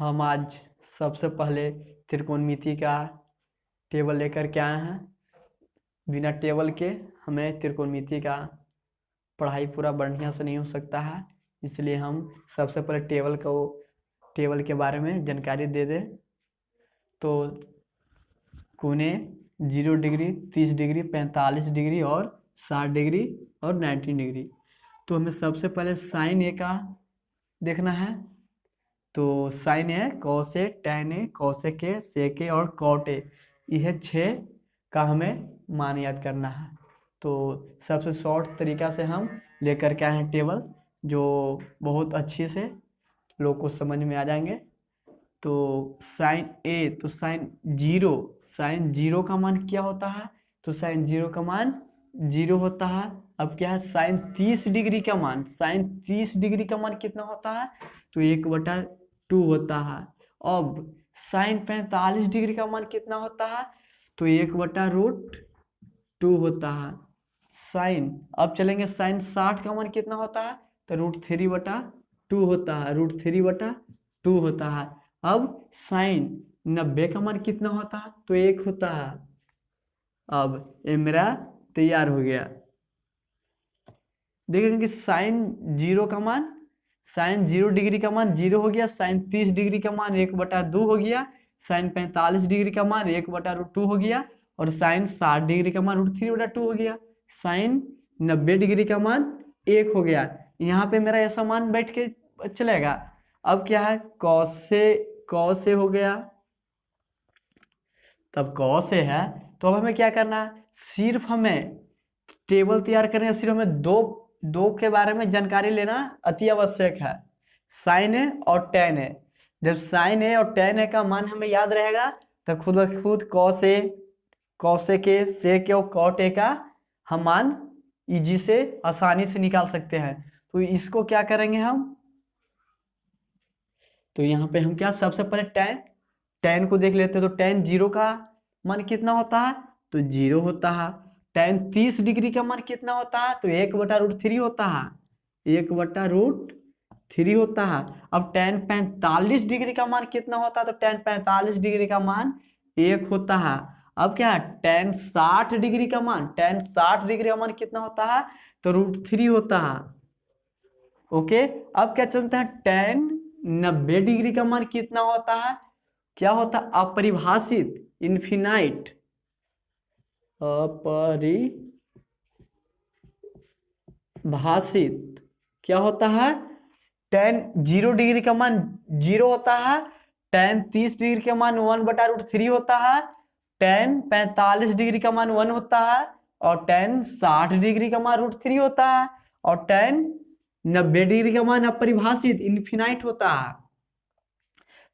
हम आज सबसे पहले त्रिकोणमिति का टेबल लेकर के आए हैं। बिना टेबल के हमें त्रिकोणमिति का पढ़ाई पूरा बढ़िया से नहीं हो सकता है, इसलिए हम सबसे पहले टेबल के बारे में जानकारी दे दें। तो कोने 0 डिग्री, 30 डिग्री, 45 डिग्री और 60 डिग्री और 90 डिग्री। तो हमें सबसे पहले साइन ए का देखना है। तो sine A, cos A, tan A, cosec A, sec A और कॉट ए, यह 6 का हमें मान याद करना है। तो सबसे शॉर्ट तरीका से हम लेकर के आए हैं टेबल, जो बहुत अच्छे से लोग को समझ में आ जाएंगे। तो साइन ए, तो साइन जीरो का मान क्या होता है? तो साइन जीरो का मान 0 होता है। अब क्या है, साइन 30 डिग्री का मान, साइन 30 डिग्री का मान कितना होता है? तो 1/2 होता है। अब साइन 45 डिग्री का मान कितना होता है? तो 1/√2 होता है। अब चलेंगे, साइन 60 का मान कितना होता है? तो √3/2 होता है, √3/2 होता है। अब साइन 90 का मान कितना होता है? तो 1 होता है। अब ये मेरा तैयार हो गया। देखेंगे कि साइन 0 डिग्री का मान 0 हो गया, साइन 30 डिग्री का मान 1/2 हो गया, साइन 45 डिग्री का मान 1/√2 हो गया और साइन 60 डिग्री का मान √3/2 हो गया। साइन 90 डिग्री का मान 1 हो गया। यहाँ पे मेरा ऐसा मान बैठ के चलेगा। अब क्या है, कॉस से हो गया, तब कॉस से है। तो अब हमें क्या करना है, सिर्फ हमें टेबल तैयार करने है, सिर्फ हमें दो के बारे में जानकारी लेना अति आवश्यक है, साइन ए और टैन ए। जब साइन ए और टैन ए का मान हमें याद रहेगा तो खुद ब खुद कॉसेक ए, सेक ए और कॉट ए का हम मान इजी से आसानी से निकाल सकते हैं। तो इसको क्या करेंगे हम, तो यहाँ पे हम क्या, सबसे पहले टैन को देख लेते हैं। तो टैन 0 का मान कितना होता है? तो 0 होता है। टैन 30 डिग्री का मान कितना होता है? तो 1/√3 होता है, 1/√3 होता है। अब टैन 45 डिग्री का मान कितना होता है? तो टैन 45 डिग्री का मान 1 होता है। अब क्या है, टैन 60 डिग्री का मान कितना होता है? तो √3 होता है। ओके। अब क्या चलता है, टैन 90 डिग्री का मान कितना होता है? क्या होता है, अपरिभाषित, इनफिनाइट, अपरिभाषित क्या होता है? टैन 0 डिग्री का मान 0 होता है, टैन 30 डिग्री का मान 1/√3 होता है, टैन 45 डिग्री का मान 1 होता है और टैन 60 डिग्री का मान √3 होता है और टैन 90 डिग्री का मान अपरिभाषित, इनफिनाइट होता है।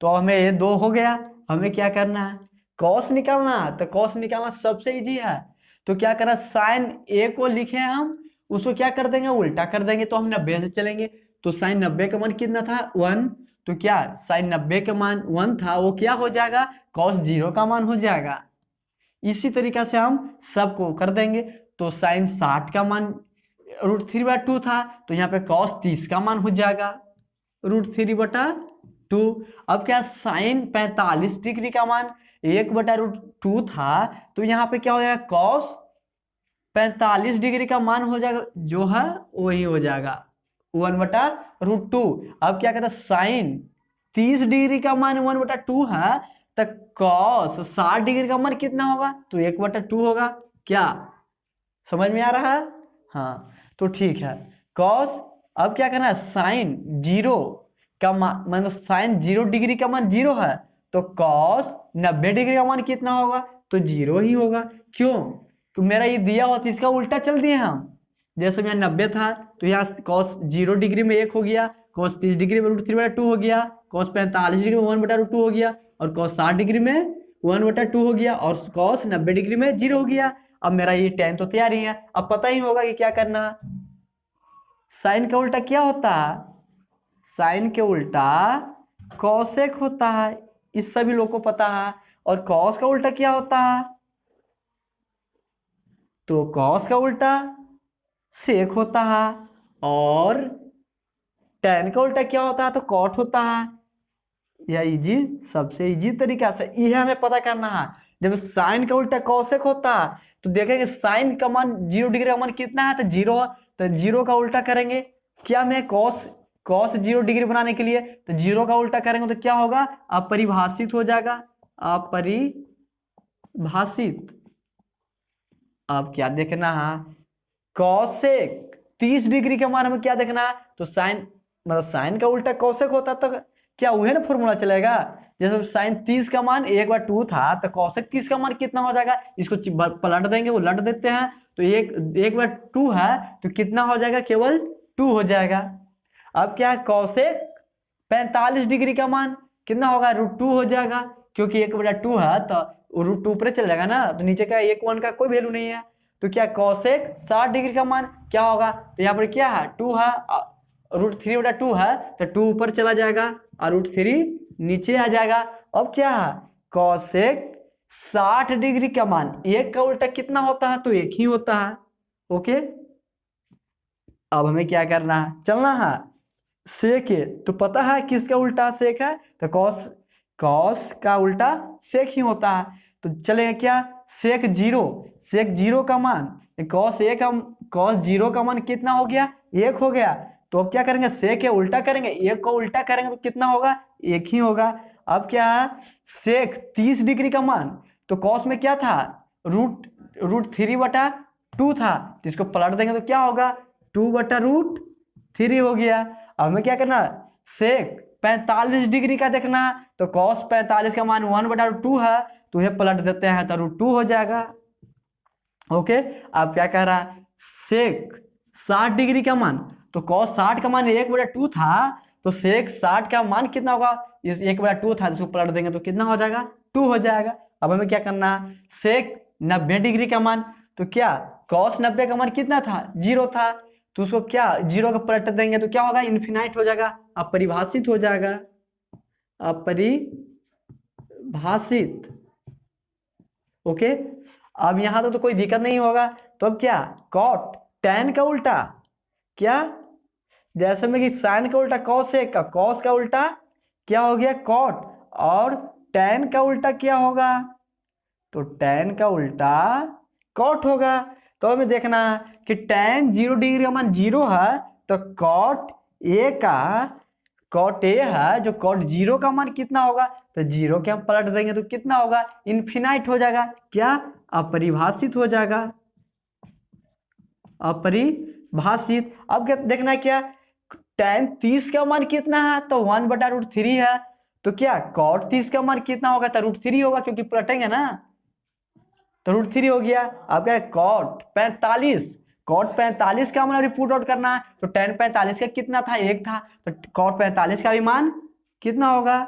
तो हमें ये 2 हो गया। हमें क्या करना है, कॉस निकालना। तो कॉस निकालना सबसे इजी है। तो क्या करना, साइन ए को लिखे हम, उसको क्या कर देंगे, उल्टा कर देंगे। तो हम 90 से चलेंगे। तो साइन 90 का मान कितना था? 1। तो क्या साइन 90 का मान 1 था, वो क्या हो जाएगा, कॉस 0 का मान हो जाएगा। इसी तरीका से हम सबको कर देंगे। तो साइन 60 का मान √3/2 था, तो यहाँ पे कॉस 30 का मान हो जाएगा √3/2। अब क्या, साइन 45 डिग्री का मान 1/√2 था, तो यहाँ पे क्या हो जाएगा, कॉस 45 डिग्री का मान हो जाएगा, जो है वही हो जाएगा 1/√2। अब क्या कहता है, साइन 30 डिग्री का मान 1/2 है, तो कॉस 60 डिग्री का मान कितना होगा? तो 1/2 होगा। क्या समझ में आ रहा है? हाँ, तो ठीक है। कॉस, अब क्या करना है, साइन 0 का मान, मतलब साइन 0 डिग्री का मान 0 है, तो कॉस 90 डिग्री का मान कितना होगा? तो 0 ही होगा। क्यों? तो मेरा ये दिया हुआ तो इसका उल्टा चल दिए हम। जैसे यहाँ 90 था, तो यहाँ कॉस 0 डिग्री में 1 हो गया, कॉस 30 डिग्री में √3/2 हो गया, कॉस 45 डिग्री में 1/√2 हो गया और कॉस 60 डिग्री में 1/2 हो गया और कॉस 90 डिग्री में 0 हो गया। अब मेरा ये टैन तो तैयार ही है। अब पता ही होगा कि क्या करना है। साइन का उल्टा क्या होता है? साइन के उल्टा कॉसेक होता है, इस सभी लोग को पता है। और कॉस का उल्टा क्या होता है? तो कॉस का उल्टा सेक होता है। और टैन का उल्टा क्या होता है? तो कॉट होता है। यह इजी, सबसे इजी तरीका से यह हमें पता करना है। जब साइन का उल्टा कौशिक होता है तो देखेंगे साइन का मान 0 डिग्री का मान कितना है, तो 0 है, तो 0 का उल्टा करेंगे। क्या मैं कॉस 0 डिग्री बनाने के लिए तो 0 का उल्टा करेंगे तो क्या होगा, अपरिभाषित हो जाएगा, अपरिभाषित। अब क्या देखना है, कौशिक 30 डिग्री का मान हमें क्या देखना है, तो साइन मतलब साइन का उल्टा कौशिक होता तो क्या वही ना फॉर्मूला चलेगा। जैसे साइन 30 का मान 1/2 था तो कौशिक 30 का मान कितना हो जाएगा, इसको पलट देंगे, उलट देते हैं तो 1/2 है तो कितना हो जाएगा, केवल 2 हो जाएगा। अब क्या है, कौशिक 45 डिग्री का मान कितना होगा, √2 हो जाएगा, क्योंकि 1/2 है तो √2 ऊपर चल जाएगा ना, तो नीचे का 1 का कोई वैल्यू नहीं है। तो क्या कौशिक 60 डिग्री का मान क्या होगा, तो यहाँ पर क्या है 2 है, √3/2 है तो 2 ऊपर चला जाएगा और √3 नीचे आ जाएगा। अब क्या है, कौशिक 60 डिग्री का मान 1 का उल्टा कितना होता है, तो 1 ही होता है। ओके, अब हमें क्या करना है, चलना है सेक है, तो पता है किसका उल्टा सेक है, तो कॉस का उल्टा सेक ही होता है। तो चलेगा क्या, सेक 0 का मान कॉस 0 का मान कितना हो गया, 1 हो गया। तो अब क्या करेंगे, सेक है उल्टा करेंगे, 1 को उल्टा करेंगे तो कितना होगा, 1 ही होगा। अब क्या है, सेक 30 डिग्री का मान, तो कॉस में क्या था, √3/2 था, तो इसको पलट देंगे तो क्या होगा, 2/√3 हो गया। अब हमें क्या करना, सेक 45 डिग्री का देखना, तो कॉस 45 का मान 1/2 है, तो यह पलट देते हैं तो √2 हो जाएगा। ओके, अब क्या कह रहा है, सेक 60 डिग्री का मान, तो कॉस 60 का मान 1/2 था, तो सेक 60 का मान कितना होगा, इस 1/2 था, इसको पलट देंगे तो कितना हो जाएगा, 2 हो जाएगा। अब हमें क्या करना है, सेक 90 डिग्री का मान, तो क्या कॉस 90 का मान कितना था, 0 था, तो उसको क्या 0 का पलट देंगे तो क्या होगा, इन्फिनाइट हो जाएगा, अपरिभाषित हो जाएगा, अपरिभाषित। ओके, अब यहां तो कोई दिक्कत नहीं होगा। तो अब क्या, कॉट tan का उल्टा क्या, जैसे में कि साइन का उल्टा कॉसेक का, कॉस का उल्टा क्या हो गया, कॉट, और tan का उल्टा क्या होगा, तो tan का उल्टा कॉट होगा। तो हमें देखना है कि tan 0 डिग्री का मान 0 है, तो कॉट ए है, जो कॉट 0 का मान कितना होगा, तो 0 के हम पलट देंगे तो कितना होगा, इन्फिनाइट हो जाएगा, क्या अपरिभाषित हो जाएगा, अपरिभाषित। अब क्या देखना है, क्या tan 30 का मान कितना है, तो 1/√3 है, तो क्या cot 30 का मान कितना होगा, तो √3 होगा, क्योंकि पलटेंगे ना, तो √3 हो गया। अब क्या cot 45 का मान रिपोर्ट आउट करना है, तो tan 45 का कितना था, 1 था, तो cot 45 का भी मान कितना होगा,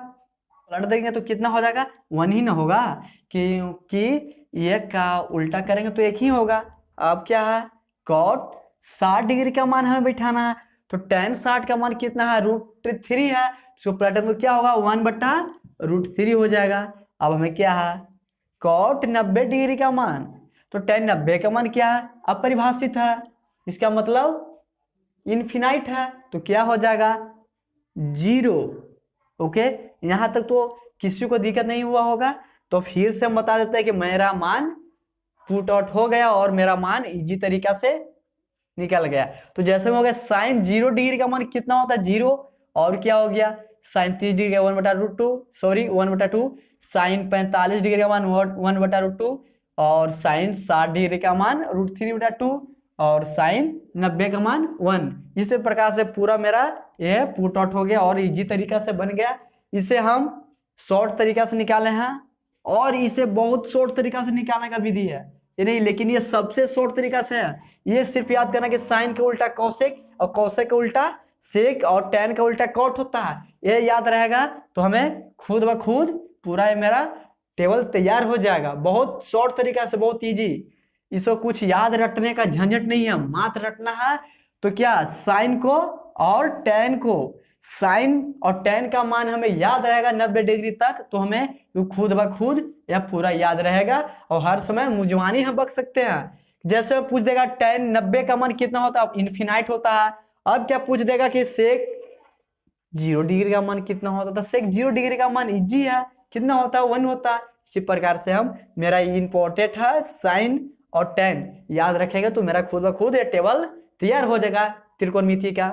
पलट देंगे तो कितना हो जाएगा, 1 ही ना होगा, क्योंकि 1 का उल्टा करेंगे तो 1 ही होगा। अब क्या है, cot 60 डिग्री का मान हमें बैठाना है, तो tan 60 का मान कितना है, √3 है, इसको पलटेंगे तो क्या होगा, 1/√3 हो जाएगा। अब हमें क्या है, cot 90 डिग्री का मान, तो tan 90 का मान क्या है, अपरिभाषित है, इसका मतलब इनफिनाइट है, तो क्या हो जाएगा, 0। ओके, यहां तक तो किसी को दिक्कत नहीं हुआ होगा। तो फिर से हम बता देते हैं कि मेरा मान पुट आउट हो गया और मेरा मान इजी तरीका से निकल गया। तो जैसे में हो गया, साइन 0 डिग्री का मान कितना होता है, 0, और क्या हो गया, साइन 30 डिग्री का 1/2, साइन 45 डिग्री का मान 1/√2, और साइन 60 डिग्री का मान √3/2, और साइन 90 का मान 1। इसी प्रकार से पूरा मेरा यह पुट आउट हो गया और इजी तरीका से बन गया। इसे हम शॉर्ट तरीका से निकाले हैं, और इसे बहुत शॉर्ट तरीका से निकालने का विधि है ये नहीं, लेकिन ये सबसे शॉर्ट तरीका से है। ये सिर्फ याद करना कि साइन का उल्टा कॉसेक, और कॉसेक का उल्टा सेक, और tan का उल्टा कॉट होता है, ये याद रहेगा तो हमें खुद ब खुद पूरा मेरा टेबल तैयार हो जाएगा। बहुत शॉर्ट तरीका से, बहुत इजी, इसको कुछ याद रटने का झंझट नहीं है, मात्र रटना है। तो क्या साइन को और tan को, साइन और tan का मान हमें याद रहेगा 90 डिग्री तक, तो हमें खुद ब खुद यह पूरा याद रहेगा, और हर समय मुजवानी हम बक सकते हैं। जैसे पूछ देगा tan 90 का मान कितना होता है, इन्फिनाइट होता है। अब क्या पूछ देगा कि सेक 0 डिग्री का मान कितना होता था, सेक 0 डिग्री का मान इजी है, कितना होता है 1 होता है। इसी प्रकार से हम, मेरा इंपॉर्टेंट है साइन और टेन, याद रखेगा तो मेरा खुद ब खुद ये टेबल तैयार हो जाएगा त्रिकोणमिति का।